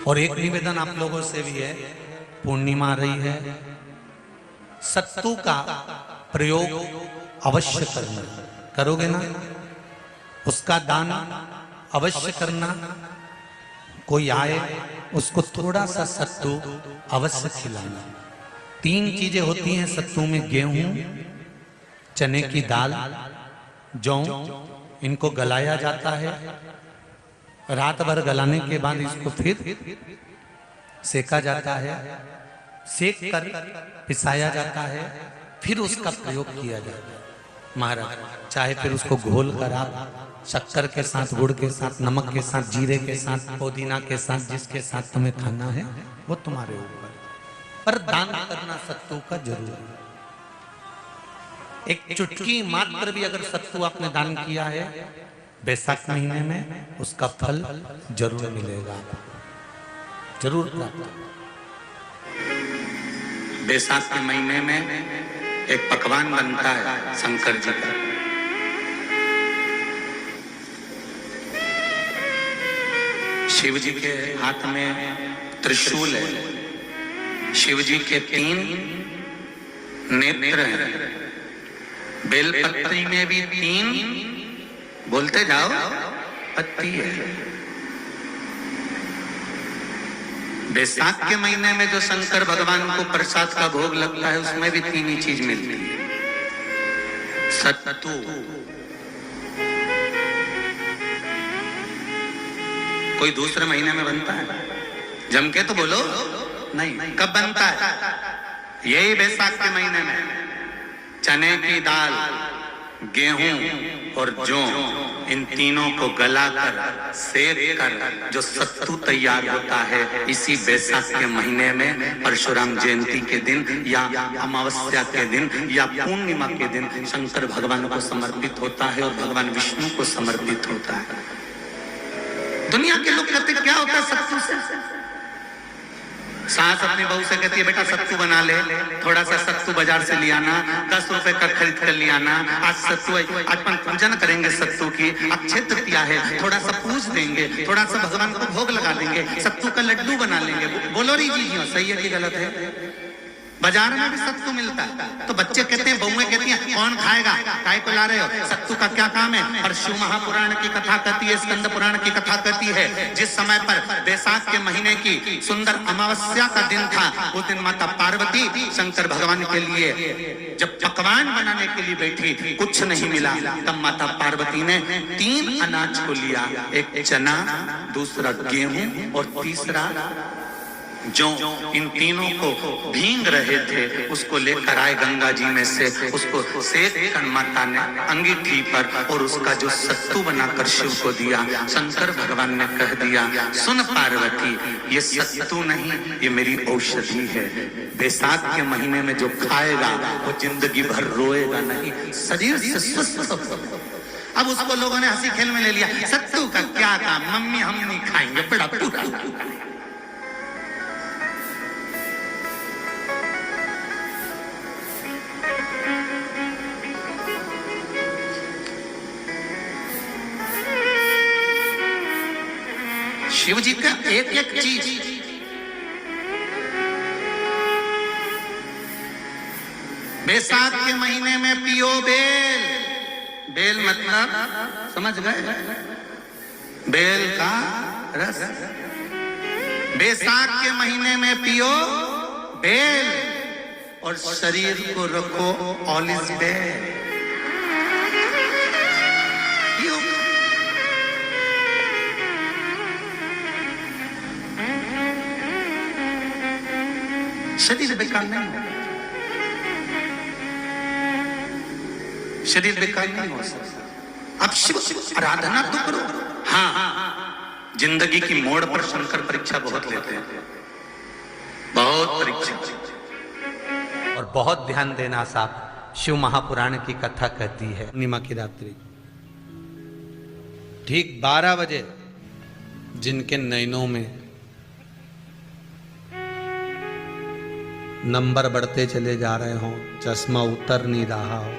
और एक निवेदन आप लोगों से भी है, पूर्णिमा आ रही है, सत्तू का प्रयोग अवश्य करना। करोगे ना? उसका दान अवश्य करना। कोई आए उसको थोड़ा सा सत्तू अवश्य खिलाना। 3 चीजें होती हैं सत्तू में, गेहूं, चने की दाल, जौ, इनको गलाया जाता है। रात भर गलाने के बाद इसको फिर सेका जाता है, सेक कर पिसाया जाता है, फिर उसका प्रयोग किया जाता है। महाराज चाहे फिर उसको घोल कर आप शक्कर के साथ, गुड़ के साथ, नमक के साथ, जीरे के साथ, पुदीना के साथ, जिसके साथ तुम्हें खाना है वो तुम्हारे ऊपर, पर दान करना सत्तू का जरूर है। एक चुटकी मात्र भी अगर सत्तू आपने दान किया है बैसाख महीने में, उसका फल जरूर मिलेगा, जरूर प्राप्त। बैसाख के महीने में एक पकवान बनता है शंकर जी का, शिव जी के हाथ में त्रिशूल है, शिव जी के 3 नेत्र हैं, बेलपत्री में भी 3, बोलते जाओ, पत्ती है। बैसाख के महीने में जो शंकर भगवान को प्रसाद का भोग लगता है उसमें भी 3 ही चीज मिलती है, सत्तू। कोई दूसरे महीने में बनता है? जम के तो बोलो नहीं। कब बनता है? यही बैसाख के महीने में। चने की दाल, गेहूं और जौ, इन तीनों को गलाकर सेक कर जो सत्तू तैयार होता है, इसी बैसाख के महीने में परशुराम जयंती के दिन या अमावस्या के दिन या पूर्णिमा के दिन शंकर भगवान को समर्पित होता है और भगवान विष्णु को समर्पित होता है। दुनिया के लोग कहते क्या होता है सत्तू से? सास अपनी बहू से कहती है बेटा सत्तू बना ले, थोड़ा सा सत्तू बाजार से ले आना, 10 रुपए का खरीद कर ले आना। आज सत्तू, आज अपन पूजन करेंगे सत्तू की, अक्षय तृतीया है, थोड़ा सा पूज देंगे, थोड़ा सा भगवान को भोग लगा देंगे, सत्तू का लड्डू बना लेंगे। बोलो री जी, सही है कि गलत है? बाजार में भी सत्तू मिलता है, तो बच्चे कहते हैं, बहुएं कहती हैं कौन खाएगा, काय को ला रहे हो? सत्तू का क्या काम है? पर शिव महापुराण की कथा कहती है, स्कंद पुराण की कथा कहती है, जिस समय पर बैसाख के महीने की सुंदर अमावस्या का दिन था, उस दिन माता पार्वती शंकर भगवान के लिए जब पकवान बनाने के लिए बैठी, कुछ नहीं मिला, तब माता पार्वती ने 3 अनाज को लिया, एक चना, दूसरा गेहूं और तीसरा जो, इन तीनों को भींग रहे थे उसको लेकर आए गंगा जी में से, उसको सेक कर माता ने अंगीठी पर और उसका जो सत्तू बनाकर शिव को दिया। शंकर भगवान ने कह दिया, सुन पार्वती, ये सत्तू नहीं, ये मेरी औषधि है। बैसाख के महीने में जो खाएगा वो जिंदगी भर रोएगा नहीं, शरीर से स्वस्थ होगा। अब उसको लोगों ने हंसी खेल में ले लिया, सत्तू का क्या काम, मम्मी हम नहीं खाएंगे, बड़ा पूरा। शिव जी का एक एक चीज, बैसाख के महीने में पियो बेल। बेल मतलब समझ गए? बेल का रस। बैसाख के महीने में पियो बेल और शरीर को रखो ऑलिव बेल। शरीर बेकार नहीं हो, शरीर बेकार नहीं हो सकता। अब शिव आराधना तो करो। हाँ, जिंदगी की मोड़ पर शंकर परीक्षा बहुत लेते हैं, बहुत परीक्षा। और बहुत ध्यान देना साहब, शिव महापुराण की कथा कहती है पूर्णिमा की रात्रि ठीक 12 बजे जिनके नयनों में नंबर बढ़ते चले जा रहे हो, चश्मा उतर नहीं रहा हो,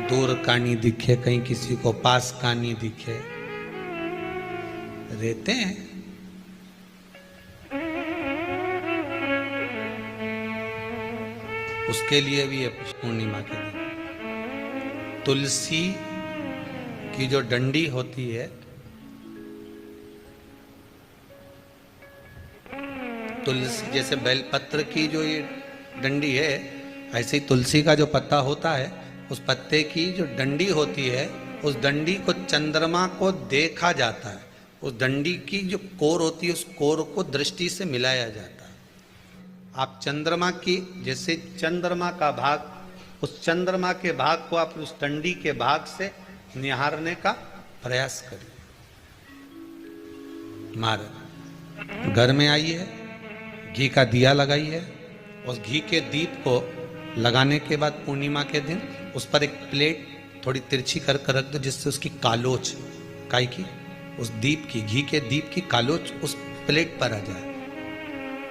दूर कहानी दिखे, कहीं किसी को पास कहानी दिखे, रहते हैं उसके लिए भी है पूर्णिमा के दिन। तुलसी की जो डंडी होती है, तुलसी जैसे बेलपत्र की जो ये डंडी है, ऐसे ही तुलसी का जो पत्ता होता है, उस पत्ते की जो डंडी होती है, उस डंडी को चंद्रमा को देखा जाता है। उस डंडी की जो कोर होती है, उस कोर को दृष्टि से मिलाया जाता है। आप चंद्रमा की, जैसे चंद्रमा का भाग, उस चंद्रमा के भाग को आप उस डंडी के भाग से निहारने का प्रयास करिए। महाराज घर में आइए, घी का दिया लगाइए, उस घी के दीप को लगाने के बाद पूर्णिमा के दिन उस पर एक प्लेट थोड़ी तिरछी कर रख दो, जिससे उसकी कालोच, काई की, उस दीप की, घी के दीप की कालोच उस प्लेट पर आ जाए।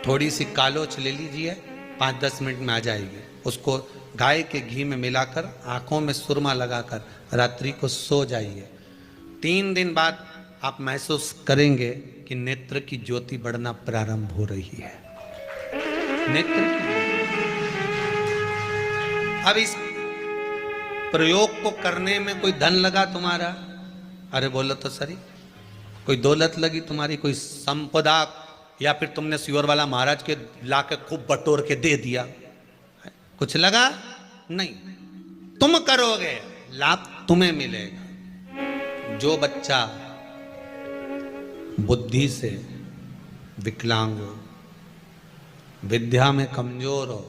थोड़ी सी कालोच ले लीजिए, 5-10 मिनट में आ जाएगी। उसको गाय के घी में मिलाकर आंखों में सुरमा लगाकर रात्रि को सो जाइए। 3 दिन बाद आप महसूस करेंगे कि नेत्र की ज्योति बढ़ना प्रारंभ हो रही है। नेत्र की, अब इस प्रयोग को करने में कोई धन लगा तुम्हारा? अरे बोलो तो सही। कोई दौलत लगी तुम्हारी, कोई संपदा, या फिर तुमने सियोर वाला महाराज के लाके खूब बटोर के दे दिया, कुछ लगा? नहीं। तुम करोगे, लाभ तुम्हें मिलेगा। जो बच्चा बुद्धि से विकलांग हो, विद्या में कमजोर हो,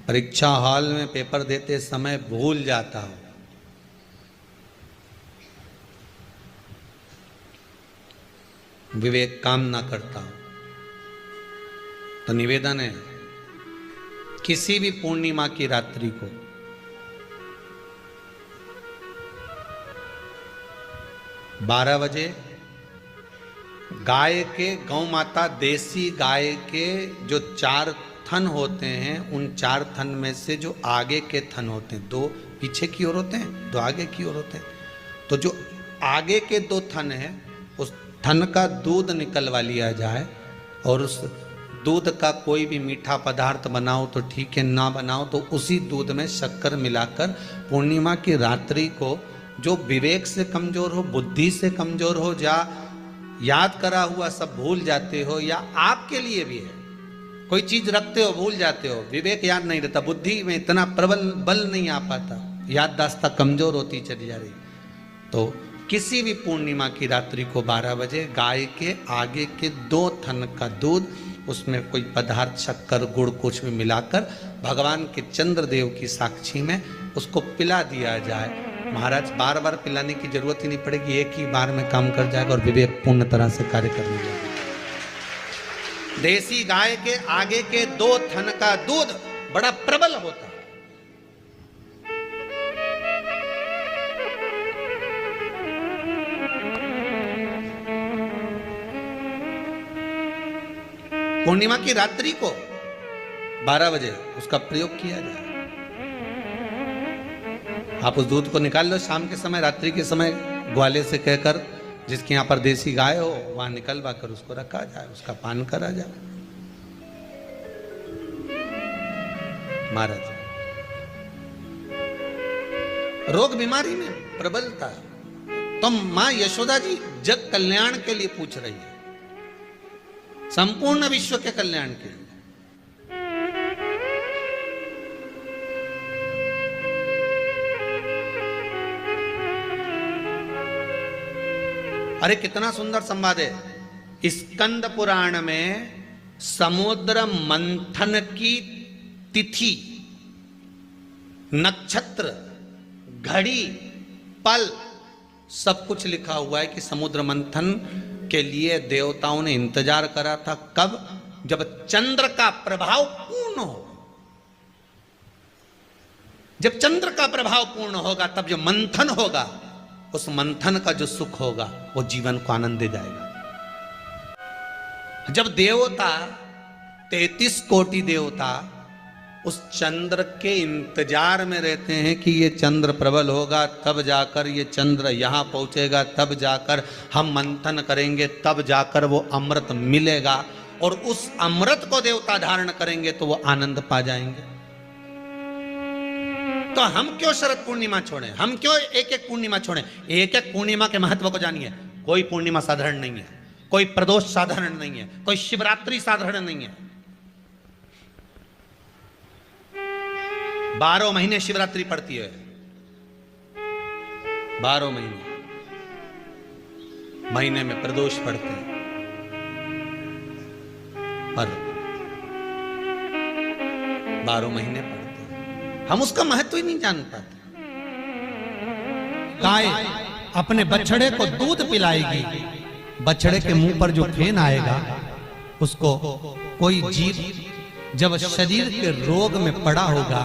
परीक्षा हॉल में पेपर देते समय भूल जाता हो, विवेक काम ना करता हो, तो निवेदन है किसी भी पूर्णिमा की रात्रि को बारह बजे गाय के, गौ माता देसी गाय के जो 4 थन होते हैं, उन 4 थन में से जो आगे के थन होते हैं, 2 पीछे की ओर होते हैं, 2 आगे की ओर होते हैं, तो जो आगे के 2 थन है, उस थन का दूध निकलवा लिया जाए और उस दूध का कोई भी मीठा पदार्थ बनाओ तो ठीक है, ना बनाओ तो उसी दूध में शक्कर मिलाकर पूर्णिमा की रात्रि को, जो विवेक से कमजोर हो, बुद्धि से कमजोर हो, या याद करा हुआ सब भूल जाते हो, या आपके लिए भी है कोई चीज रखते हो भूल जाते हो, विवेक याद नहीं रहता, बुद्धि में इतना प्रबल बल नहीं आ पाता, याददाश्त कमजोर होती चली जा रही, तो किसी भी पूर्णिमा की रात्रि को 12 बजे गाय के आगे के 2 थन का दूध, उसमें कोई पदार्थ, शक्कर, गुड़ कुछ भी मिलाकर भगवान के चंद्रदेव की साक्षी में उसको पिला दिया जाए। महाराज बार बार पिलाने की जरूरत ही नहीं पड़ेगी, एक ही बार में काम कर जाएगा और विवेक पूर्ण तरह से कार्य करने लगेगा। देसी गाय के आगे के 2 थन का दूध बड़ा प्रबल होता है। पूर्णिमा की रात्रि को 12 बजे उसका प्रयोग किया जाए। आप उस दूध को निकाल लो शाम के समय, रात्रि के समय ग्वाले से कहकर, जिसके यहाँ पर देसी गाय हो वहां निकलवा कर उसको रखा जाए, उसका पान करा जाए। महाराज रोग बीमारी में प्रबलता, तो मां यशोदा जी जग कल्याण के लिए पूछ रही है, संपूर्ण विश्व के कल्याण के लिए। अरे कितना सुंदर संवाद है। स्कंद पुराण में समुद्र मंथन की तिथि, नक्षत्र, घड़ी, पल सब कुछ लिखा हुआ है कि समुद्र मंथन के लिए देवताओं ने इंतजार करा था। कब? जब चंद्र का प्रभाव पूर्ण हो। जब चंद्र का प्रभाव पूर्ण होगा तब जो मंथन होगा, उस मंथन का जो सुख होगा वो जीवन को आनंद दे जाएगा। जब देवता 33 कोटि देवता उस चंद्र के इंतजार में रहते हैं कि ये चंद्र प्रबल होगा, तब जाकर ये चंद्र यहां पहुंचेगा, तब जाकर हम मंथन करेंगे, तब जाकर वो अमृत मिलेगा, और उस अमृत को देवता धारण करेंगे तो वो आनंद पा जाएंगे। तो हम क्यों शरद पूर्णिमा छोड़ें, हम क्यों एक एक पूर्णिमा छोड़ें? एक एक पूर्णिमा के महत्व को जानिए। कोई पूर्णिमा साधारण नहीं है, कोई प्रदोष साधारण नहीं है, कोई शिवरात्रि साधारण नहीं है। 12 महीने शिवरात्रि पड़ती है, 12 महीने में प्रदोष पड़ते हैं, पर 12 महीने पड़ते हैं, हम उसका महत्व ही नहीं जान पाते। गाय अपने बछड़े को दूध पिलाएगी, बछड़े के मुंह पर जो फेन आएगा उसको कोई जीव जब शरीर के रोग में पड़ा होगा,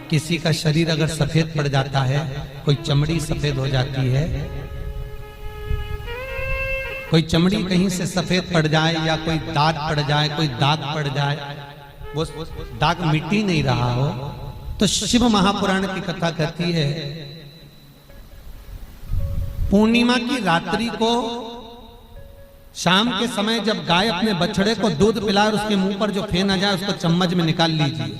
किसी का शरीर अगर सफेद पड़ जाता है, कोई चमड़ी सफेद हो जाती है, कोई चमड़ी कहीं से सफेद पड़ जाए या कोई दाग पड़ जाए, कोई दाग पड़ जाए, वो दाग मिट्टी नहीं रहा हो, तो शिव महापुराण की कथा कहती है पूर्णिमा की रात्रि को शाम के समय जब गाय अपने बछड़े को दूध पिलाए और उसके मुंह पर जो फेन आ जाए उसको चम्मच में निकाल लीजिए,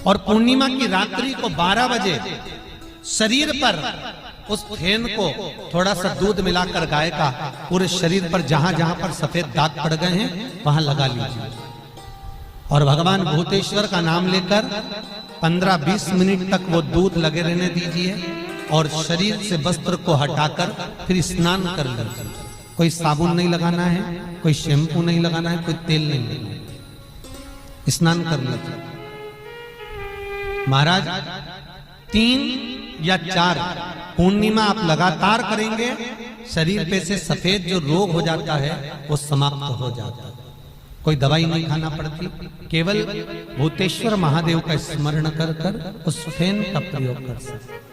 और पूर्णिमा की रात्रि को 12 बजे शरीर पर उस फेन को थोड़ा सा दूध मिलाकर गाय का पूरे शरीर पर जहां जहां पर सफेद दाग पड़ गए हैं वहां लगा लीजिए, और भगवान भूतेश्वर का नाम लेकर 15-20 मिनट तक वो दूध लगे रहने दीजिए, और शरीर से वस्त्र को हटाकर फिर स्नान कर लीजिए। कोई साबुन नहीं लगाना है, कोई शैम्पू नहीं लगाना है, कोई तेल नहीं लगाना है, स्नान कर लीजिए। महाराज 3 या 4 पूर्णिमा आप लगातार करेंगे, शरीर पे से सफेद जो रोग हो जाता है वो समाप्त हो जाता है। कोई दवाई नहीं खाना पड़ती, केवल भूतेश्वर महादेव का स्मरण कर कर उस फेन का प्रयोग कर सकते।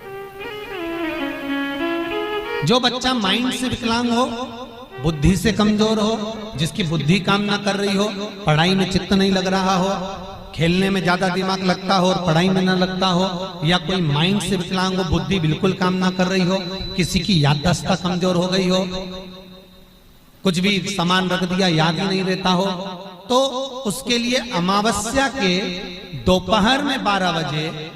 जो बच्चा माइंड से विकलांग हो, बुद्धि से कमजोर हो, जिसकी बुद्धि काम ना कर रही हो, पढ़ाई में चित्त नहीं लग रहा हो, खेलने में ज्यादा दिमाग लगता हो और पढ़ाई में ना लगता हो, या कोई माइंड से विकलांग हो, बुद्धि बिल्कुल काम ना कर रही हो, किसी की याददाश्त कमजोर हो गई हो, कुछ भी सामान रख दिया याद ही नहीं रहता हो, तो उसके लिए अमावस्या के दोपहर में 12 बजे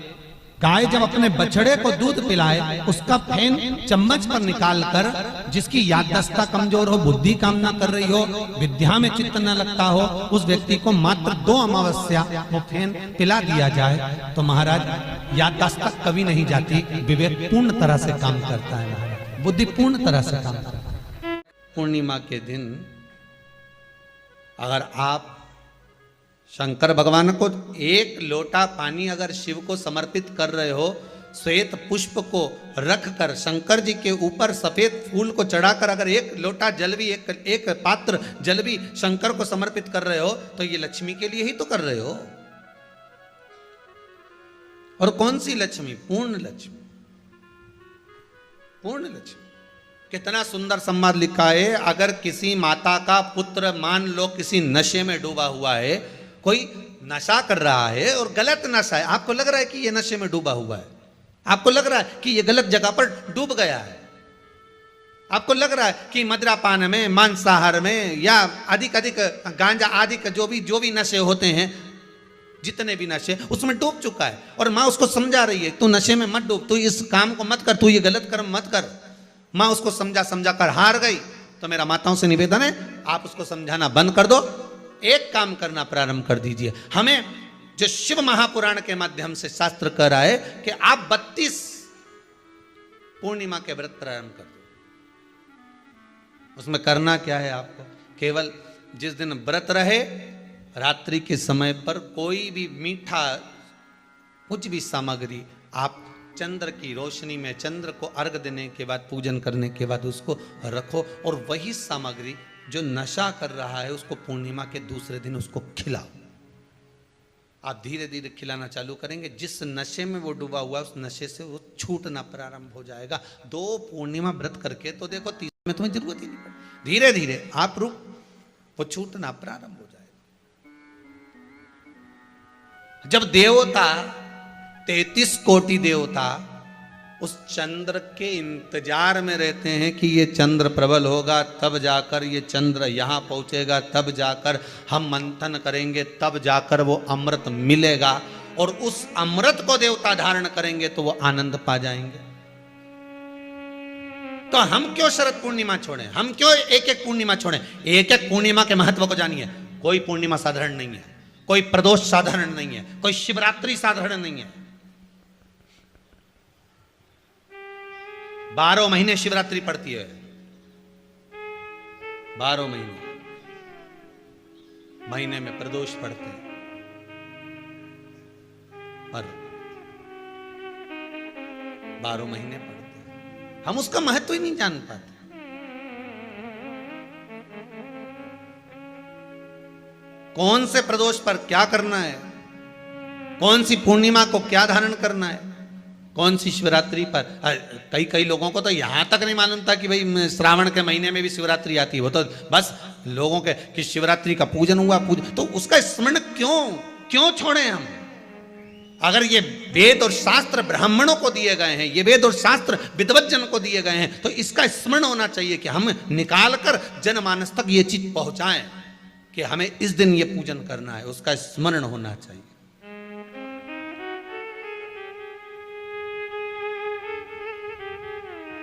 गाय जब अपने बछड़े को दूध पिलाए, उसका फेन चम्मच पर निकालकर, जिसकी याददाश्त कमजोर हो, बुद्धि काम ना कर रही हो, विद्या में चित्त न लगता हो, उस व्यक्ति को मात्र 2 अमावस्या वो फेन पिला दिया जाए तो महाराज याददाश्त कभी नहीं जाती, विवेक पूर्ण तरह से काम करता है महाराज, बुद्धि पूर्ण तरह से काम करता है। पूर्णिमा के दिन अगर आप शंकर भगवान को 1 लोटा पानी अगर शिव को समर्पित कर रहे हो, श्वेत पुष्प को रखकर शंकर जी के ऊपर सफेद फूल को चढ़ाकर अगर 1 लोटा जल भी, एक पात्र जल भी शंकर को समर्पित कर रहे हो, तो ये लक्ष्मी के लिए ही तो कर रहे हो। और कौन सी लक्ष्मी? पूर्ण लक्ष्मी, पूर्ण लक्ष्मी। कितना सुंदर संवाद लिखा है, अगर किसी माता का पुत्र मान लो किसी नशे में डूबा हुआ है, कोई नशा कर रहा है और गलत नशा है, आपको लग रहा है कि ये नशे में डूबा हुआ है, आपको लग रहा है कि ये गलत जगह पर डूब गया है, आपको लग रहा है कि मदिरापान में, मांसाहार में या अधिक गांजा आदि का जो भी नशे होते हैं, जितने भी नशे, उसमें डूब चुका है, और माँ उसको समझा रही है तू नशे में मत डूब, तू इस काम को मत कर, तू ये गलत कर्म मत कर। माँ उसको समझा कर हार गई। तो मेरा माताओं से निवेदन है, आप उसको समझाना बंद कर दो, एक काम करना प्रारंभ कर दीजिए। हमें जो शिव महापुराण के माध्यम से शास्त्र कह रहा है कि आप 32 पूर्णिमा के व्रत प्रारंभ कर दो। उसमें करना क्या है आपको? केवल जिस दिन व्रत रहे, रात्रि के समय पर कोई भी मीठा, कुछ भी सामग्री आप चंद्र की रोशनी में, चंद्र को अर्घ देने के बाद, पूजन करने के बाद उसको रखो, और वही सामग्री जो नशा कर रहा है उसको पूर्णिमा के दूसरे दिन उसको खिलाओ। आप धीरे धीरे खिलाना चालू करेंगे, जिस नशे में वो डूबा हुआ उस नशे से वो छूटना प्रारंभ हो जाएगा। 2 पूर्णिमा व्रत करके तो देखो, 3 में तुम्हें जरूरत ही नहीं पड़ेगी, धीरे धीरे आप वो छूटना प्रारंभ हो जाएगा। जब देवता 33 कोटि देवता उस चंद्र के इंतजार में रहते हैं कि ये चंद्र प्रबल होगा, तब जाकर ये चंद्र यहाँ पहुँचेगा, तब जाकर हम मंथन करेंगे, तब जाकर वो अमृत मिलेगा, और उस अमृत को देवता धारण करेंगे तो वो आनंद पा जाएंगे। तो हम क्यों शरद पूर्णिमा छोड़ें, हम क्यों एक एक पूर्णिमा छोड़ें? एक एक पूर्णिमा के महत्व को जानिए। कोई पूर्णिमा साधारण नहीं है, कोई प्रदोष साधारण नहीं है, कोई शिवरात्रि साधारण नहीं है। 12 महीने शिवरात्रि पड़ती है, 12 महीने में प्रदोष पड़ते हैं, पर 12 महीने पड़ते हैं, हम उसका महत्व ही नहीं जान पाते। कौन से प्रदोष पर क्या करना है, कौन सी पूर्णिमा को क्या धारण करना है, कौन सी शिवरात्रि पर। कई लोगों को तो यहां तक नहीं मालूम था कि भाई श्रावण के महीने में भी शिवरात्रि आती है। वो तो बस लोगों के कि शिवरात्रि का पूजन हुआ, तो उसका स्मरण क्यों छोड़े हम? अगर ये वेद और शास्त्र ब्राह्मणों को दिए गए हैं, ये वेद और शास्त्र विद्वज्जन को दिए गए हैं, तो इसका स्मरण होना चाहिए कि हम निकालकर जनमानस तक ये चीज पहुंचाएं कि हमें इस दिन ये पूजन करना है, उसका स्मरण होना चाहिए।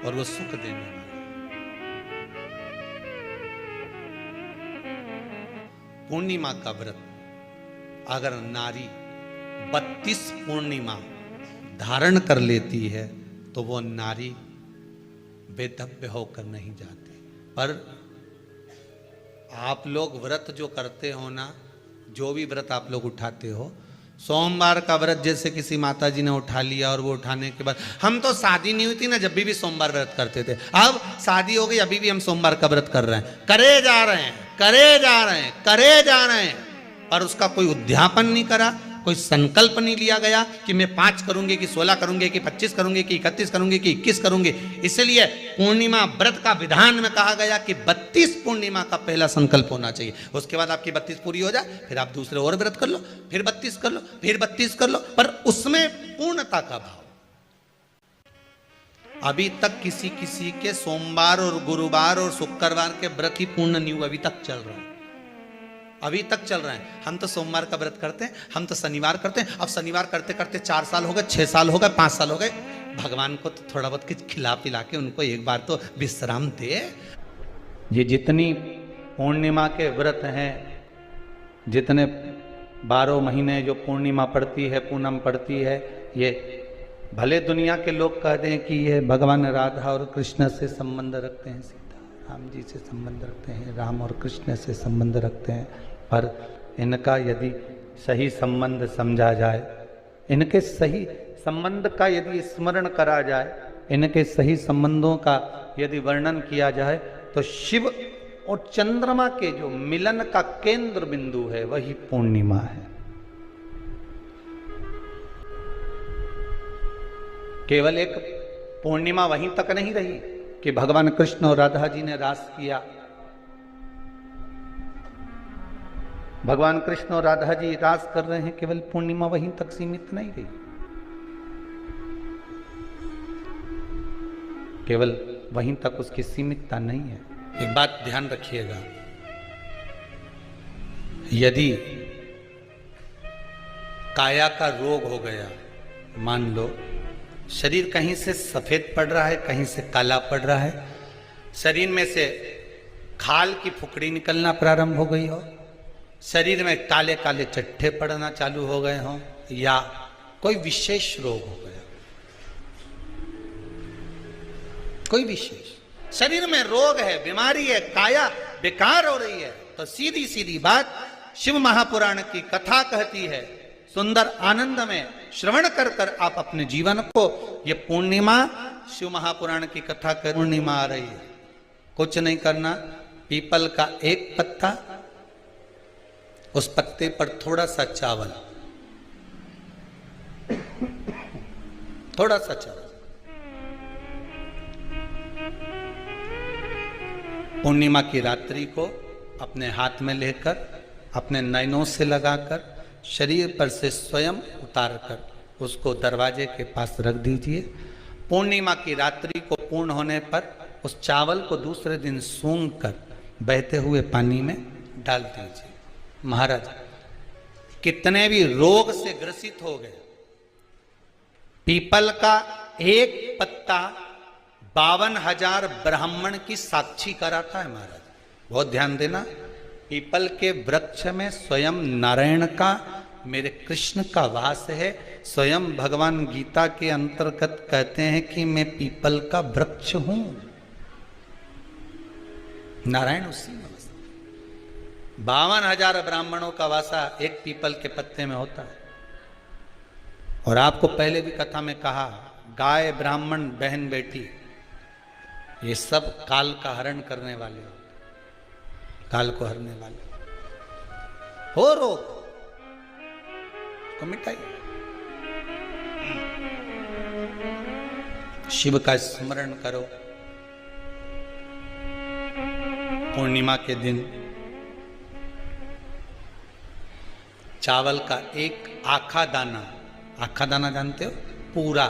और वो सुख देने वाला। पूर्णिमा का व्रत अगर नारी 32 पूर्णिमा धारण कर लेती है तो वो नारी बेधव्य होकर नहीं जाती। पर आप लोग व्रत जो करते हो ना, जो भी व्रत आप लोग उठाते हो, सोमवार का व्रत जैसे किसी माता जी ने उठा लिया और वो उठाने के बाद, हम तो शादी नहीं हुई थी ना जब भी सोमवार व्रत करते थे, अब शादी हो गई अभी भी हम सोमवार का व्रत कर रहे हैं, करे जा रहे हैं, पर उसका कोई उद्यापन नहीं करा, कोई संकल्प नहीं लिया गया कि मैं 5 करूंगी कि 16 करूंगी कि 25 करूंगी कि 31 करूंगी कि 21 करूंगी। इसलिए पूर्णिमा व्रत का विधान में कहा गया कि 32 पूर्णिमा का पहला संकल्प होना चाहिए। उसके बाद आपकी 32 पूरी हो जाए, फिर आप दूसरे और व्रत कर लो, फिर 32 कर लो, फिर 32 कर लो, पर उसमें पूर्णता का भाव। अभी तक किसी के सोमवार और गुरुवार और शुक्रवार के व्रत ही पूर्ण नहीं हुआ, अभी तक चल रहा है, अभी तक चल रहा है। हम तो सोमवार का व्रत करते हैं, हम तो शनिवार करते हैं, अब शनिवार करते करते 4 साल हो गए, 6 साल हो गए, 5 साल हो गए। भगवान को तो थोड़ा बहुत कुछ खिला पिला के उनको एक बार तो विश्राम दे। ये जितनी पूर्णिमा के व्रत हैं, जितने 12 महीने जो पूर्णिमा पड़ती है, पूनम पड़ती है, ये भले दुनिया के लोग कहते हैं कि ये भगवान राधा और कृष्ण से संबंध रखते हैं, सीता राम जी से संबंध रखते हैं, राम और कृष्ण से संबंध रखते हैं, पर इनका यदि सही संबंध समझा जाए, इनके सही संबंध का यदि स्मरण करा जाए, इनके सही संबंधों का यदि वर्णन किया जाए, तो शिव और चंद्रमा के जो मिलन का केंद्र बिंदु है वही पूर्णिमा है। केवल एक पूर्णिमा वहीं तक नहीं रही कि भगवान कृष्ण और राधा जी ने रास किया। भगवान कृष्ण और राधा जी रास कर रहे हैं, केवल पूर्णिमा वहीं तक सीमित नहीं रही। केवल वहीं तक उसकी सीमितता नहीं है। एक बात ध्यान रखिएगा, यदि काया का रोग हो गया, मान लो शरीर कहीं से सफेद पड़ रहा है, कहीं से काला पड़ रहा है, शरीर में से खाल की फुकड़ी निकलना प्रारंभ हो गई हो, शरीर में काले काले चट्टे पड़ना चालू हो गए हों, या कोई विशेष रोग हो गया, कोई विशेष शरीर में रोग है, बीमारी है, काया बेकार हो रही है, तो सीधी सीधी बात शिव महापुराण की कथा कहती है, सुंदर आनंद में श्रवण कर कर आप अपने जीवन को, ये पूर्णिमा शिव महापुराण की कथा कर, पूर्णिमा आ रही है, कुछ नहीं करना, पीपल का एक पत्ता, उस पत्ते पर थोड़ा सा चावल, थोड़ा सा चावल, पूर्णिमा की रात्रि को अपने हाथ में लेकर, अपने नयनों से लगाकर, शरीर पर से स्वयं उतारकर उसको दरवाजे के पास रख दीजिए। पूर्णिमा की रात्रि को पूर्ण होने पर उस चावल को दूसरे दिन सूंघ कर बहते हुए पानी में डाल दीजिए। महाराज कितने भी रोग से ग्रसित हो गए, पीपल का एक पत्ता 52,000 ब्राह्मण की साक्षी कराता है महाराज। बहुत ध्यान देना, पीपल के वृक्ष में स्वयं नारायण का, मेरे कृष्ण का वास है। स्वयं भगवान गीता के अंतर्गत कहते हैं कि मैं पीपल का वृक्ष हूं, नारायण उसी में। 52,000 ब्राह्मणों का वासा एक पीपल के पत्ते में होता है। और आपको पहले भी कथा में कहा, गाय, ब्राह्मण, बहन, बेटी, ये सब काल का हरण करने वाले हो, काल को हरने वाले हो। रोग को मिटाइए, शिव का स्मरण करो। पूर्णिमा के दिन चावल का एक आखा दाना, आखा दाना जानते हो, पूरा,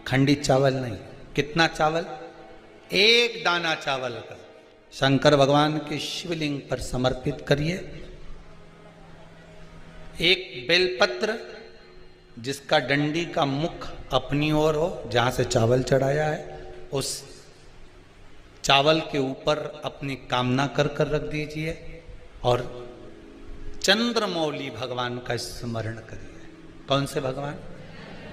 खंडित चावल नहीं, कितना चावल, एक दाना चावल का शंकर भगवान के शिवलिंग पर समर्पित करिए। एक बेलपत्र जिसका डंडी का मुख अपनी ओर हो, जहां से चावल चढ़ाया है, उस चावल के ऊपर अपनी कामना कर कर रख दीजिए और चंद्रमौली भगवान का स्मरण करिए। कौन से भगवान?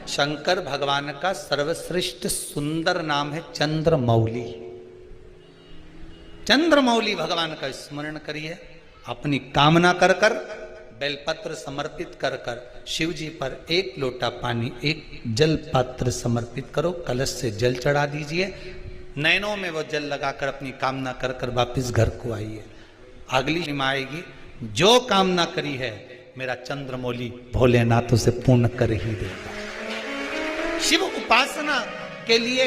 शंकर भगवान का सर्वश्रेष्ठ सुंदर नाम है चंद्रमौली। चंद्रमौली भगवान का स्मरण करिए, अपनी कामना कर कर बेलपत्र समर्पित कर कर शिव जी पर एक लोटा पानी, एक जल पात्र समर्पित करो, कलश से जल चढ़ा दीजिए, नैनों में वो जल लगाकर अपनी कामना कर कर वापिस घर को आइए। अगली निमा आएगी, जो कामना करी है मेरा चंद्रमौली भोलेनाथ उसे पूर्ण कर ही देगा। शिव उपासना के लिए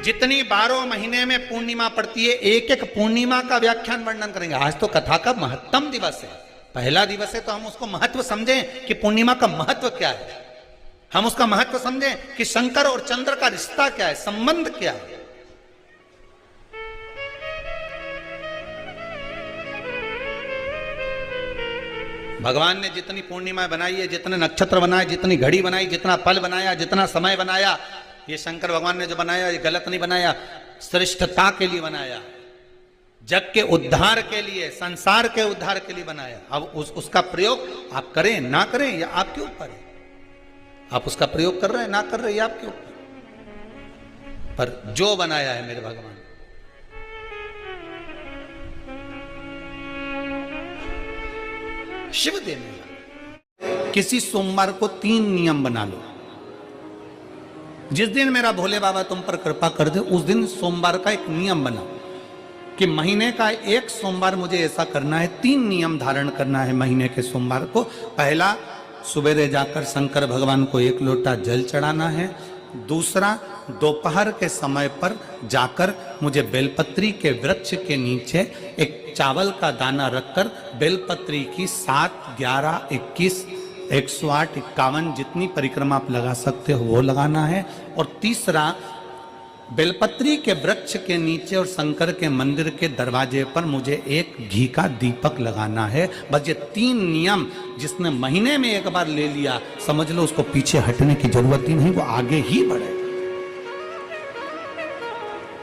जितनी 12 महीने में पूर्णिमा पड़ती है, एक एक पूर्णिमा का व्याख्यान वर्णन करेंगे। आज तो कथा का महत्तम दिवस है, पहला दिवस है, तो हम उसको महत्व समझें कि पूर्णिमा का महत्व क्या है, हम उसका महत्व समझें कि शंकर और चंद्र का रिश्ता क्या है, संबंध क्या है। भगवान ने जितनी पूर्णिमा बनाई है, जितने नक्षत्र बनाए, जितनी घड़ी बनाई, जितना पल बनाया, जितना समय बनाया, ये शंकर भगवान ने जो बनाया ये गलत नहीं बनाया, श्रेष्ठता के लिए बनाया, जग के उद्धार के लिए, संसार के उद्धार के लिए बनाया। अब उसका प्रयोग आप करें ना करें या आपके ऊपर है। आप उसका प्रयोग कर रहे हैं ना कर रहे हैं, ये आपके ऊपर, पर जो बनाया है मेरे भगवान, शिव देने लगा। किसी सोमवार को 3 नियम बना लो। जिस दिन मेरा भोले बाबा तुम पर कृपा कर दे, उस दिन सोमवार का एक नियम बना कि महीने का एक सोमवार मुझे ऐसा करना है, 3 नियम धारण करना है महीने के सोमवार को। पहला, सुबेरे जाकर शंकर भगवान को 1 लोटा जल चढ़ाना है। दूसरा, दोपहर के समय पर जाकर मुझे बेलपत्री के वृक्ष के नीचे एक चावल का दाना रखकर बेलपत्री की 7, 11, 21, 108, 51 जितनी परिक्रमा आप लगा सकते हो वो लगाना है। और तीसरा, बेलपत्री के वृक्ष के नीचे और शंकर के मंदिर के दरवाजे पर मुझे एक घी का दीपक लगाना है। बस ये 3 नियम जिसने महीने में एक बार ले लिया, समझ लो उसको पीछे हटने की जरूरत ही नहीं, वो आगे ही बढ़े।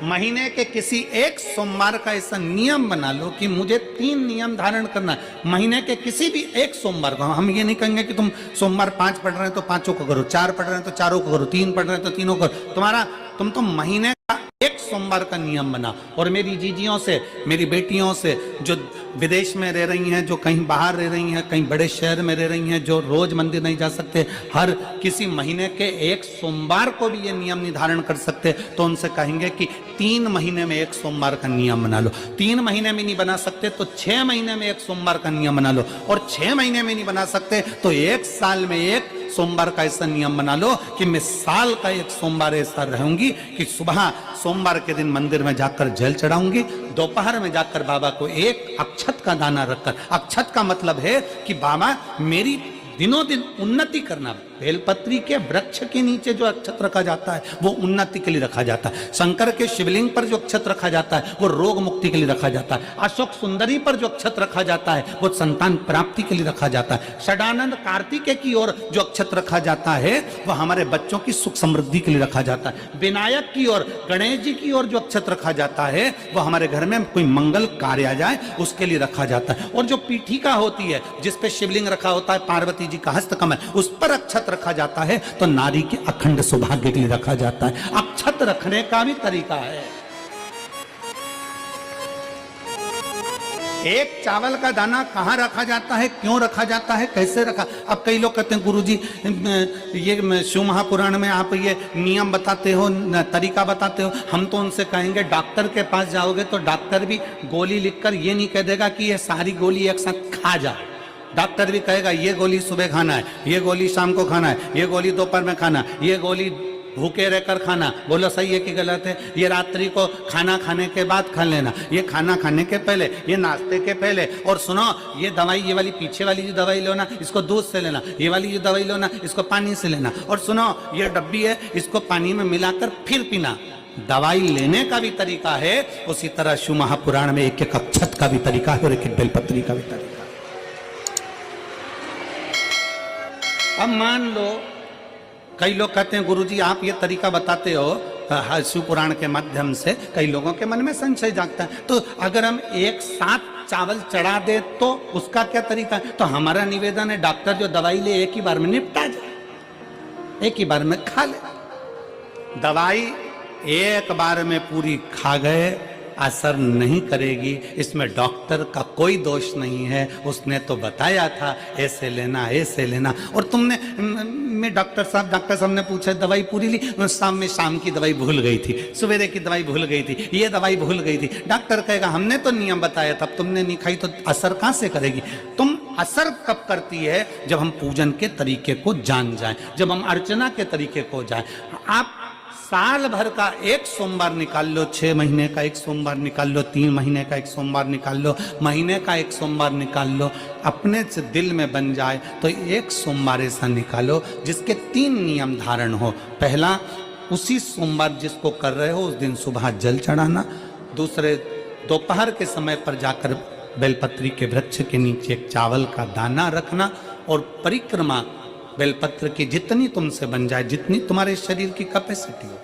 महीने के किसी एक सोमवार का ऐसा नियम बना लो कि मुझे 3 नियम धारण करना है महीने के किसी भी एक सोमवार को। हम ये नहीं कहेंगे कि तुम सोमवार 5 पढ़ रहे हैं तो 5 को करो, 4 पढ़ रहे हैं तो 4 को करो, 3 पढ़ रहे हैं तो 3 को करो। तुम तो महीने का एक सोमवार का नियम बना। और मेरी जीजियों से, मेरी बेटियों से जो विदेश में रह रही हैं, जो कहीं बाहर रह रही हैं, कहीं बड़े शहर में रह रही हैं, जो रोज मंदिर नहीं जा सकते, हर किसी महीने के एक सोमवार को भी ये नियम निर्धारण कर सकते, तो उनसे कहेंगे कि 3 महीने में एक सोमवार का नियम बना लो। 3 महीने में नहीं बना सकते तो 6 महीने में एक सोमवार का नियम बना लो। और 6 महीने में नहीं बना सकते तो 1 साल में एक सोमवार का ऐसा नियम बना लो कि मैं साल का एक सोमवार ऐसा रहूंगी कि सुबह सोमवार के दिन मंदिर में जाकर जल चढ़ाऊंगी, दोपहर में जाकर बाबा को एक अक्षत का दाना रखकर, अक्षत का मतलब है कि बाबा मेरी दिनों दिन उन्नति करना, बेलपत्री के वृक्ष के नीचे जो अक्षत रखा जाता है वो उन्नति के लिए रखा जाता है। शंकर के शिवलिंग पर जो अक्षत रखा जाता है वो रोग मुक्ति के लिए रखा जाता है। अशोक सुंदरी पर जो अक्षत रखा जाता है वो संतान प्राप्ति के लिए रखा जाता है। षडानंद कार्तिकेय की ओर जो अक्षत रखा जाता है वो हमारे बच्चों की सुख समृद्धि के लिए रखा जाता है। विनायक की ओर, गणेश जी की ओर जो अक्षत रखा जाता है वो हमारे घर में कोई मंगल कार्य आ जाए उसके लिए रखा जाता है। और जो पीठिका होती है जिस पे शिवलिंग रखा होता है, पार्वती जी का हस्तकमल, उस पर अक्षत रखा जाता है तो नारी के अखंड सौभाग्य के लिए रखा जाता है। अक्षत रखने का भी तरीका है। एक चावल का दाना कहाँ रखा जाता है, क्यों रखा जाता है, कैसे रखा। अब कई लोग कहते हैं गुरुजी ये शिव महापुराण में आप ये नियम बताते हो, तरीका बताते हो। हम तो उनसे कहेंगे डॉक्टर के पास जाओगे तो डॉक्टर भी गोली लिखकर ये नहीं कह देगा कि ये सारी गोली एक साथ खा जा। डॉक्टर भी कहेगा ये गोली सुबह खाना है, ये गोली शाम को खाना है, ये गोली दोपहर में खाना, ये गोली भूखे रहकर खाना। बोलो सही है कि गलत है। ये रात्रि को खाना खाने के बाद खा लेना, ये खाना खाने के पहले, ये नाश्ते के पहले। और सुनो ये दवाई, ये वाली पीछे वाली जो दवाई लो ना इसको दूध से लेना, ये वाली जो दवाई लो ना इसको पानी से लेना। और सुनो ये डब्बी है इसको पानी में मिलाकर फिर पीना। दवाई लेने का भी तरीका है, उसी तरह शिव महापुराण में एक एक अक्षत का भी तरीका है और एक एक बेलपत्री का भी तरीका है। अब मान लो कई लोग कहते हैं गुरुजी आप ये तरीका बताते हो शिव पुराण के माध्यम से, कई लोगों के मन में संशय जागता है। तो अगर हम एक साथ चावल चढ़ा दे तो उसका क्या तरीका है। तो हमारा निवेदन है डॉक्टर जो दवाई ले एक ही बार में निपटा जाए, एक ही बार में खा ले। दवाई एक बार में पूरी खा गए असर नहीं करेगी, इसमें डॉक्टर का कोई दोष नहीं है। उसने तो बताया था ऐसे लेना ऐसे लेना। और तुमने मैं डॉक्टर साहब ने पूछा दवाई पूरी ली, शाम की दवाई भूल गई थी, सवेरे की दवाई भूल गई थी, ये दवाई भूल गई थी। डॉक्टर कहेगा हमने तो नियम बताया था, तुमने नहीं खाई तो असर कहाँ से करेगी। तुम असर कब करती है जब हम पूजन के तरीके को जान जाएं, जब हम अर्चना के तरीके को जाएं। आप साल भर का एक सोमवार निकाल लो, 6 महीने का एक सोमवार निकाल लो, 3 महीने का एक सोमवार निकाल लो, महीने का एक सोमवार निकाल लो, अपने से दिल में बन जाए तो एक सोमवार ऐसा निकालो जिसके 3 नियम धारण हो। पहला, उसी सोमवार जिसको कर रहे हो उस दिन सुबह जल चढ़ाना। दूसरे, दोपहर के समय पर जाकर बेलपत्री के वृक्ष के नीचे एक चावल का दाना रखना और परिक्रमा बेलपत्र की जितनी तुमसे बन जाए, जितनी तुम्हारे शरीर की कैपेसिटी हो,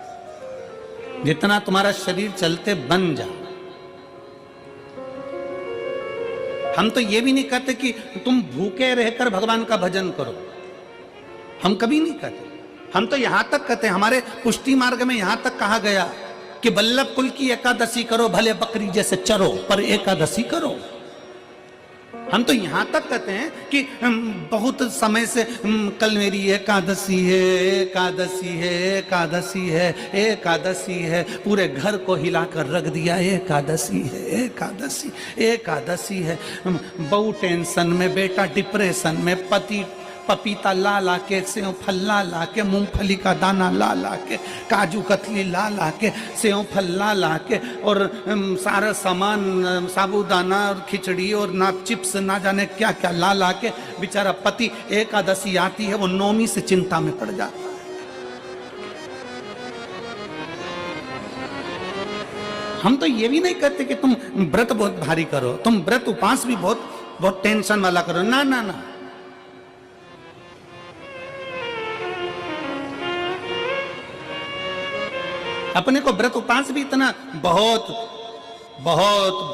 जितना तुम्हारा शरीर चलते बन जाए। हम तो ये भी नहीं कहते कि तुम भूखे रहकर भगवान का भजन करो, हम कभी नहीं कहते। हम तो यहां तक कहते हैं, हमारे पुष्टि मार्ग में यहां तक कहा गया कि वल्लभ कुल की एकादशी करो, भले बकरी जैसे चरो पर एकादशी करो। हम तो यहां तक कहते हैं कि बहुत समय से कल मेरी एकादशी है, एकादशी है, एकादशी है, एकादशी है, पूरे घर को हिलाकर रख दिया, एकादशी है, एकादशी, एकादशी है। बहू टेंशन में, बेटा डिप्रेशन में, पति पपीता ला ला के, सेव फल ला ला के, मूंगफली का दाना ला ला के, काजू कतली ला ला के, सेव फल ला ला के, और सारा सामान साबूदाना और खिचड़ी और ना चिप्स ना जाने क्या क्या ला ला के, बेचारा पति एकादशी आती है वो नौमी से चिंता में पड़ जाता है। हम तो ये भी नहीं कहते कि तुम व्रत बहुत भारी करो, तुम व्रत उपास भी बहुत टेंशन वाला करो, ना ना ना। अपने को व्रत उपास भी इतना बहुत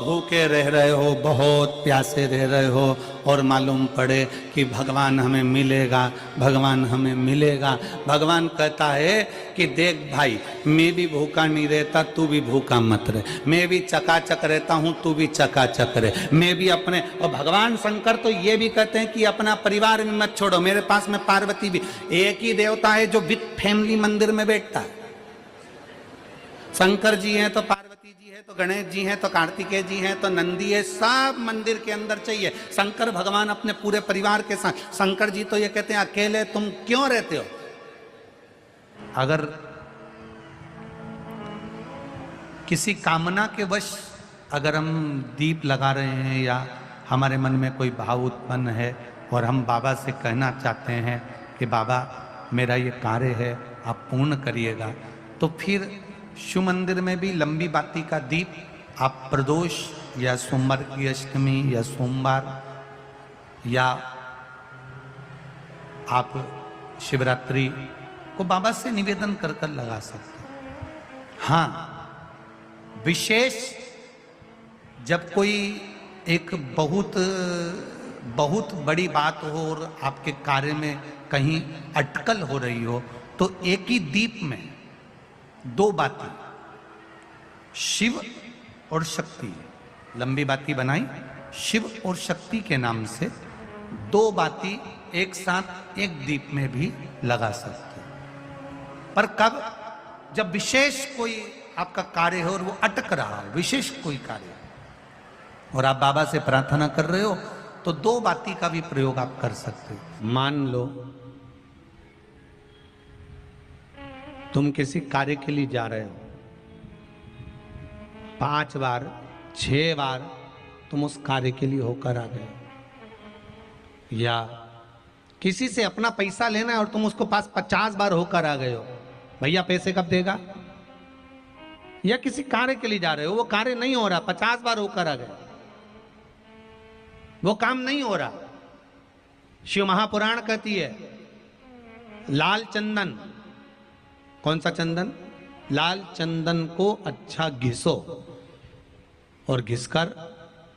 भूखे रह रहे हो, बहुत प्यासे रह रहे हो और मालूम पड़े कि भगवान हमें मिलेगा, भगवान हमें मिलेगा। भगवान कहता है कि देख भाई, मैं भी भूखा नहीं रहता, तू भी भूखा मत रहे, मैं भी चकाचक रहता हूँ, तू भी चकाचक रहे, मैं भी अपने। और भगवान शंकर तो ये भी कहते हैं कि अपना परिवार में मत छोड़ो। मेरे पास में पार्वती भी, एक ही देवता है जो विद फैमिली मंदिर में बैठता है। शंकर जी हैं तो पार्वती जी है, तो गणेश जी हैं, तो कार्तिकेय जी हैं, तो नंदी है, सब मंदिर के अंदर चाहिए। शंकर भगवान अपने पूरे परिवार के साथ। शंकर जी तो ये कहते हैं अकेले तुम क्यों रहते हो। अगर किसी कामना के वश अगर हम दीप लगा रहे हैं या हमारे मन में कोई भाव उत्पन्न है और हम बाबा से कहना चाहते हैं कि बाबा मेरा ये कार्य है, आप पूर्ण करिएगा। तो फिर शिव मंदिर में भी लंबी बाती का दीप आप प्रदोष या सोमवार की अष्टमी या सोमवार या आप शिवरात्रि को बाबा से निवेदन कर कर लगा सकते हैं। हाँ, विशेष जब कोई एक बहुत बड़ी बात हो और आपके कार्य में कहीं अटकल हो रही हो, तो एक ही दीप में दो बाती, शिव और शक्ति, लंबी बाती बनाई, शिव और शक्ति के नाम से दो बाती एक साथ एक दीप में भी लगा सकते हैं। पर कब? जब विशेष कोई आपका कार्य हो और वो अटक रहा हो, विशेष कोई कार्य, और आप बाबा से प्रार्थना कर रहे हो, तो दो बाती का भी प्रयोग आप कर सकते हो। मान लो तुम किसी कार्य के लिए जा रहे हो, 5 बार 6 बार तुम उस कार्य के लिए होकर आ गए, या किसी से अपना पैसा लेना है और तुम उसको पास 50 बार होकर आ गए हो, भैया पैसे कब देगा? या किसी कार्य के लिए जा रहे हो, वो कार्य नहीं हो रहा, 50 बार होकर आ गए, वो काम नहीं हो रहा। शिव महापुराण कहती है लाल चंदन, कौन सा चंदन? लाल चंदन को अच्छा घिसो और घिसकर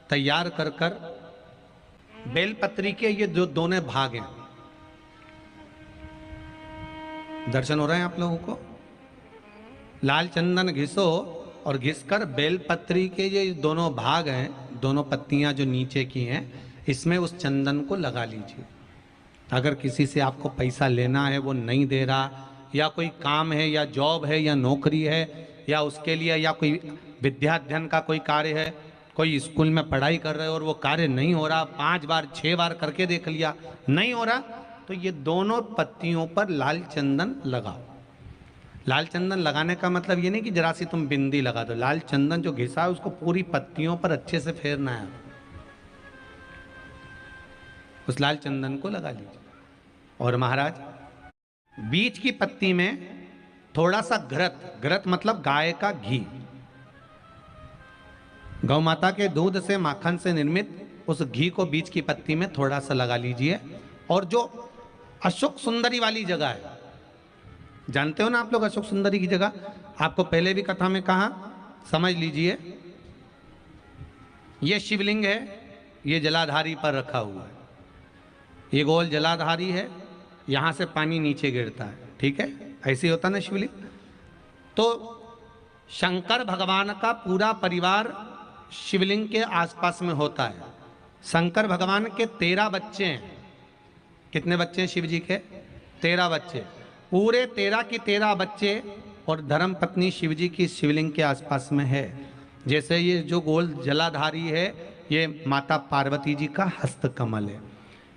तैयार कर कर बेलपत्री के ये जो दोनों भाग हैं, दर्शन हो रहे हैं आप लोगों को? लाल चंदन घिसो और घिसकर बेलपत्री के ये दोनों भाग हैं, दोनों पत्तियां जो नीचे की हैं, इसमें उस चंदन को लगा लीजिए। अगर किसी से आपको पैसा लेना है, वो नहीं दे रहा, या कोई काम है या जॉब है या नौकरी है या उसके लिए, या कोई विद्या अध्ययन का कोई कार्य है, कोई स्कूल में पढ़ाई कर रहे हो और वो कार्य नहीं हो रहा, 5 बार 6 बार करके देख लिया, नहीं हो रहा, तो ये दोनों पत्तियों पर लाल चंदन लगाओ। लाल चंदन लगाने का मतलब ये नहीं कि जरा सी तुम बिंदी लगा दो, लाल चंदन जो घिसा है उसको पूरी पत्तियों पर अच्छे से फेरना है, उस लाल चंदन को लगा लीजिए। और महाराज, बीच की पत्ती में थोड़ा सा घृत, घृत मतलब गाय का घी, गौ माता के दूध से माखन से निर्मित उस घी को बीच की पत्ती में थोड़ा सा लगा लीजिए। और जो अशोक सुंदरी वाली जगह है, जानते हो ना आप लोग अशोक सुंदरी की जगह, आपको पहले भी कथा में कहा, समझ लीजिए, ये शिवलिंग है, ये जलाधारी पर रखा हुआ है, ये गोल जलाधारी है, यहां से पानी नीचे गिरता है, ठीक है, ऐसे होता ना शिवलिंग। तो शंकर भगवान का पूरा परिवार शिवलिंग के आसपास में होता है। शंकर भगवान के 13 बच्चे हैं। कितने बच्चे हैं शिव जी के? 13 बच्चे, पूरे 13 की 13 बच्चे और धर्म पत्नी शिव जी की शिवलिंग के आसपास में है। जैसे ये जो गोल जलाधारी है, ये माता पार्वती जी का हस्त कमल है।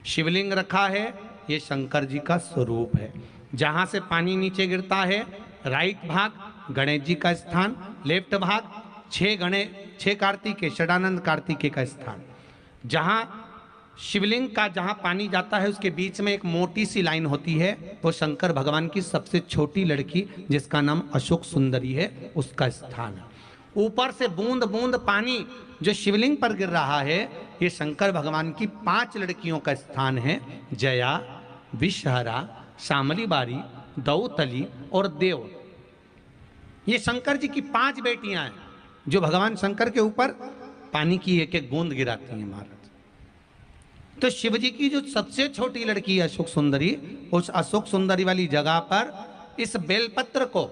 शिवलिंग रखा है, ये शंकर जी का स्वरूप है। जहां से पानी नीचे गिरता है, राइट भाग गणेश जी का स्थान, लेफ्ट भाग 6 कार्तिकेय, षडानंद कार्तिकेय का स्थान। जहां शिवलिंग का जहां पानी जाता है, उसके बीच में एक मोटी सी लाइन होती है, वो शंकर भगवान की सबसे छोटी लड़की जिसका नाम अशोक सुंदरी है, उसका स्थान है। ऊपर से बूंद बूंद पानी जो शिवलिंग पर गिर रहा है, ये शंकर भगवान की 5 लड़कियों का स्थान है, जया, विषहरा, शामली बारी, दौतली और देव। ये शंकर जी की 5 बेटियां हैं जो भगवान शंकर के ऊपर पानी की एक एक बूंद गिराती हैं महाराज। तो शिव जी की जो सबसे छोटी लड़की है अशोक सुंदरी, उस अशोक सुंदरी वाली जगह पर इस बेलपत्र को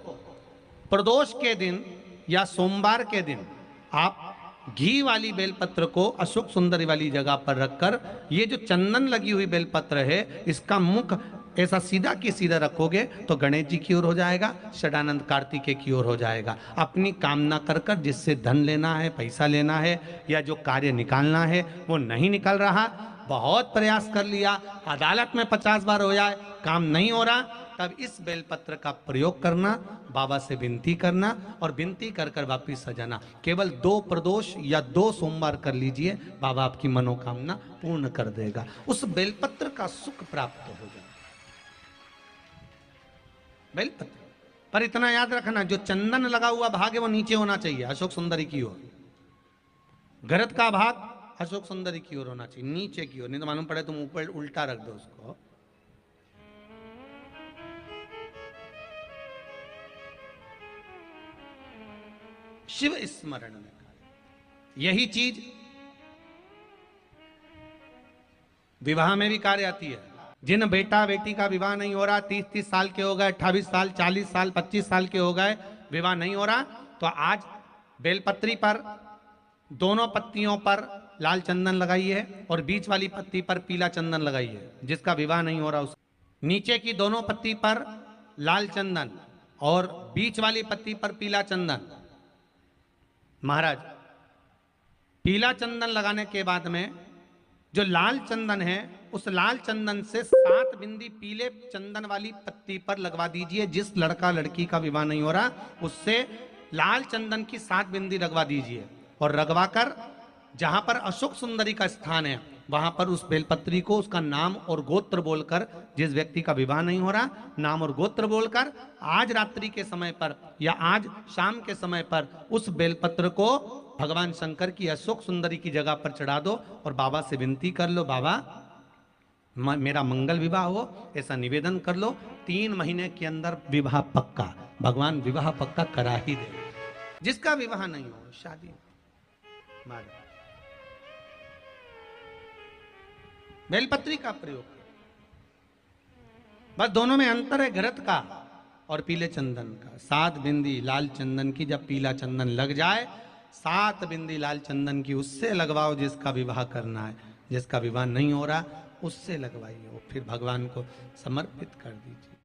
प्रदोष के दिन या सोमवार के दिन आप घी वाली बेलपत्र को अशोक सुंदरी वाली जगह पर रखकर, ये जो चंदन लगी हुई बेलपत्र है, इसका मुख ऐसा सीधा की सीधा रखोगे तो गणेश जी की ओर हो जाएगा, षडानंद कार्तिकेय की ओर हो जाएगा। अपनी कामना कर कर, जिससे धन लेना है, पैसा लेना है, या जो कार्य निकालना है वो नहीं निकल रहा, बहुत प्रयास कर लिया, अदालत में 50 बार हो जाए, काम नहीं हो रहा, तब इस बेलपत्र का प्रयोग करना, बाबा से विनती करना और विनती कर कर वापिस सजाना। केवल 2 प्रदोष या 2 सोमवार कर लीजिए, बाबा आपकी मनोकामना पूर्ण कर देगा। उस बेलपत्र का सुख प्राप्त हो जाए। बेलपत्र। पर इतना याद रखना, जो चंदन लगा हुआ भाग है वो नीचे होना चाहिए, अशोक सुंदरी की ओर। घृत का भाग अशोक सुंदरी की ओर होना चाहिए, नीचे की ओर, नहीं तो मालूम पड़े तुम ऊपर उल्टा रख दो उसको। शिव स्मरण में यही चीज विवाह में भी कार्य आती है। जिन बेटा बेटी का विवाह नहीं हो रहा, 30-30 साल के हो गए, 28 साल, 40 साल, 25 साल के हो गए, विवाह नहीं हो रहा, तो आज बेलपत्री पर दोनों पत्तियों पर लाल चंदन लगाइए और बीच वाली पत्ती पर पीला चंदन लगाइए। जिसका विवाह नहीं हो रहा उस नीचे की दोनों पत्ती पर लाल चंदन और बीच वाली पत्ती पर पीला चंदन। महाराज, पीला चंदन लगाने के बाद में जो लाल चंदन है, उस लाल चंदन से 7 बिंदी पीले चंदन वाली पत्ती पर लगवा दीजिए। जिस लड़का लड़की का विवाह नहीं हो रहा उससे लाल चंदन की 7 बिंदी लगवा दीजिए और रगवाकर जहां पर अशोक सुंदरी का स्थान है वहां पर उस बेलपत्री को उसका नाम और गोत्र बोलकर, जिस व्यक्ति का विवाह नहीं हो रहा, नाम और गोत्र बोलकर आज रात्रि के समय पर या आज शाम के समय पर उस बेलपत्र को भगवान शंकर की अशोक सुंदरी की जगह पर चढ़ा दो और बाबा से विनती कर लो, बाबा मेरा मंगल विवाह हो, ऐसा निवेदन कर लो। 3 महीने के अंदर विवाह पक्का, भगवान विवाह पक्का करा ही दे। जिसका विवाह नहीं हो, शादी बेलपत्री का प्रयोग, बस दोनों में अंतर है घृत का और पीले चंदन का। 7 बिंदी लाल चंदन की जब पीला चंदन लग जाए, 7 बिंदी लाल चंदन की उससे लगवाओ जिसका विवाह करना है। जिसका विवाह नहीं हो रहा उससे लगवाइए, फिर भगवान को समर्पित कर दीजिए।